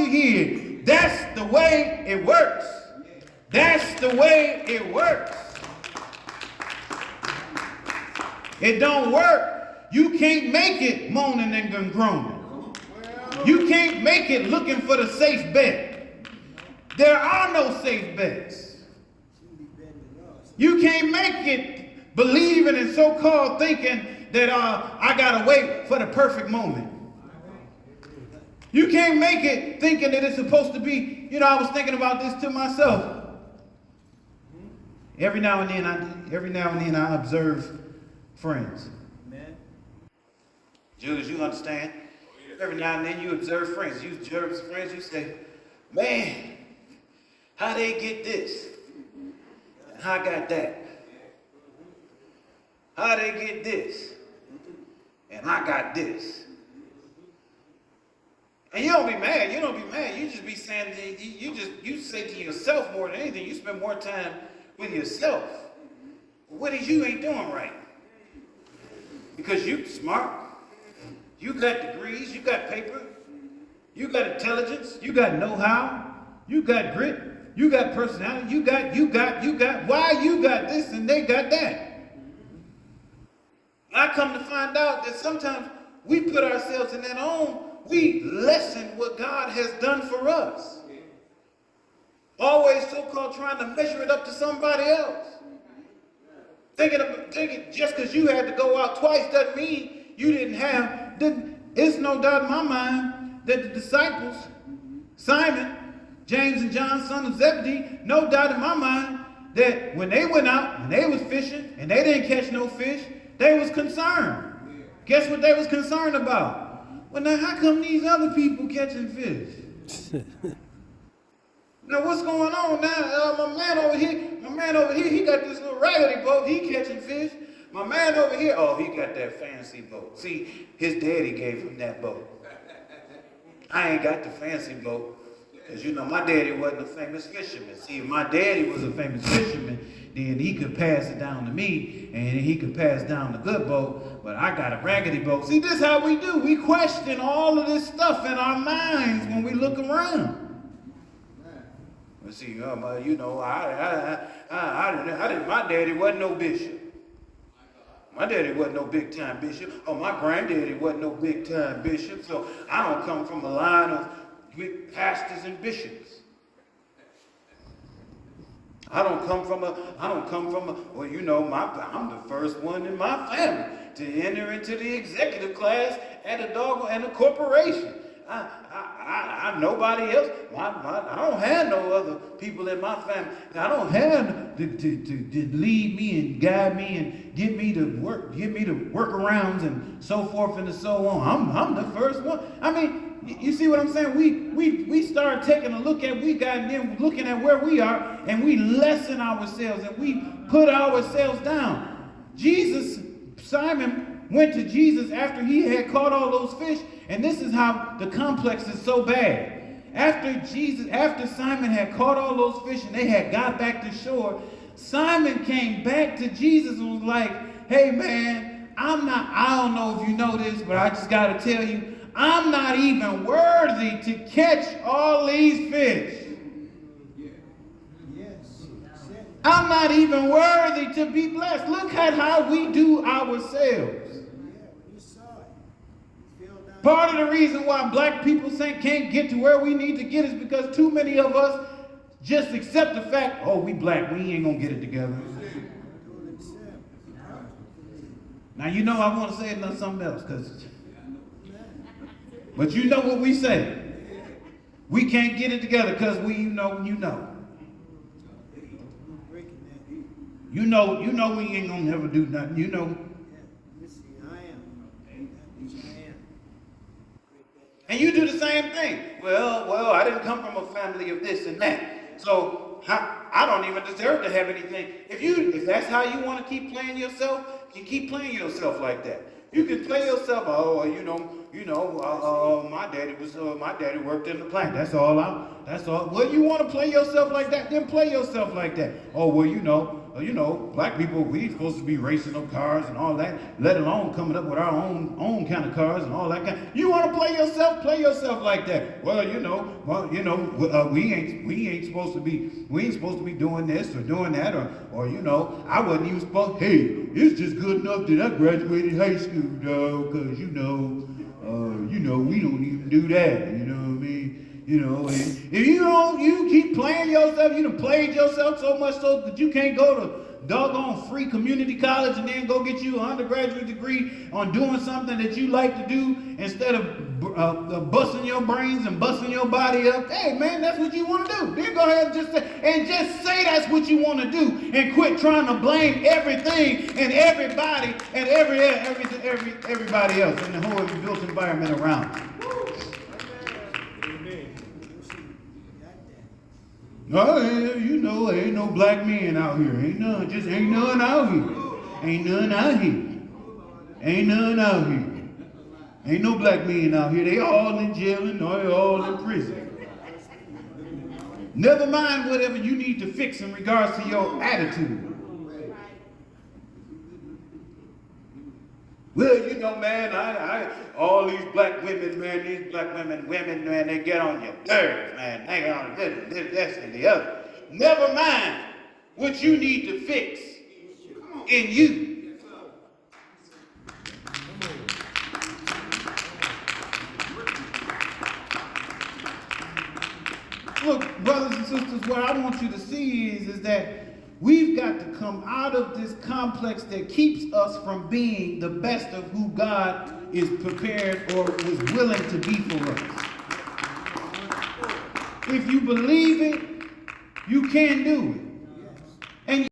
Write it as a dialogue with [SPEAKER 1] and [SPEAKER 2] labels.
[SPEAKER 1] you here. That's the way it works. That's the way it works. It don't work. You can't make it moaning and groaning. You can't make it looking for the safe bet. There are no safe bets. You can't make it believing and so-called thinking that I gotta wait for the perfect moment. You can't make it thinking that it's supposed to be, I was thinking about this to myself. Every now and then I observe friends. Amen. Julius, you understand? Every now and then you observe friends. You observe friends, you say, man, how they get this? And I got that. How they get this? And I got this. And you don't be mad. You just be saying, you say to yourself more than anything. You spend more time with yourself. What is you ain't doing right? Because you smart. You got degrees. You got paper. You got intelligence. You got know-how. You got grit. You got personality. You got. Why you got this and they got that? I come to find out that sometimes we put ourselves in that own. We lessen what God has done for us. Always so-called trying to measure it up to somebody else. Thinking just because you had to go out twice doesn't mean you didn't have. It's no doubt in my mind that the disciples, Simon, James and John, son of Zebedee, no doubt in my mind that when they went out and they was fishing and they didn't catch no fish, they was concerned. Guess what they was concerned about? Well, now how come these other people catching fish? Now what's going on now? My man over here, he got this little raggedy boat. He catching fish. My man over here, he got that fancy boat. See, his daddy gave him that boat. I ain't got the fancy boat. Because my daddy wasn't a famous fisherman. See, if my daddy was a famous fisherman, then he could pass it down to me, and he could pass down the good boat, but I got a raggedy boat. See, this is how we do. We question all of this stuff in our minds when we look around. See, my daddy wasn't no bishop. My daddy wasn't no big-time bishop. My granddaddy wasn't no big-time bishop, so I don't come from a line of big pastors and bishops. I'm the first one in my family to enter into the executive class at a corporation. Nobody else. I don't have no other people in my family. I don't have to lead me and guide me and give me the workarounds and so forth and so on. I'm the first one. I mean, you see what I'm saying? We start taking a look at looking at where we are, and we lessen ourselves and we put ourselves down. Simon went to Jesus after he had caught all those fish, and this is how the complex is so bad. After Simon had caught all those fish and they had got back to shore, Simon came back to Jesus and was like, hey man, I don't know if you know this, but I just got to tell you, I'm not even worthy to catch all these fish. I'm not even worthy to be blessed. Look at how we do ourselves. Part of the reason why black people can't get to where we need to get is because too many of us just accept the fact, we black, we ain't gonna get it together. Now I want to say something else, but you know what we say. We can't get it together because you know. You know we ain't gonna never do nothing, And you do the same thing. Well, I didn't come from a family of this and that. So I don't even deserve to have anything. If that's how you want to keep playing yourself, you keep playing yourself like that. You can play yourself, my daddy worked in the plant. That's all. Well, you want to play yourself like that, then play yourself like that. black people, we supposed to be racing up cars and all that, let alone coming up with our own kind of cars and all that kind. You want to play yourself like that. Well, we ain't supposed to be doing this or doing that, or I wasn't even supposed. Hey, it's just good enough that I graduated high school, though, because we don't even do that. You know what I mean? And if you keep playing yourself, you done played yourself so much so that you can't go to doggone free community college and then go get you an undergraduate degree on doing something that you like to do instead of busting your brains and busting your body up. Hey man, that's what you want to do. Then go ahead and just say that's what you want to do, and quit trying to blame everything and everybody and everybody else in the whole built environment around you. No, ain't no black men out here. Ain't none out here. Ain't none out here. Ain't no black men out here. They all in jail and they all in prison. Never mind whatever you need to fix in regards to your attitude. Well, man, I all these black women, man, they get on your nerves, man. They get on this and the other. Never mind what you need to fix in you. Look, brothers and sisters, what I want you to see is that we've got to come out of this complex that keeps us from being the best of who God is prepared or is willing to be for us. If you believe it, you can do it.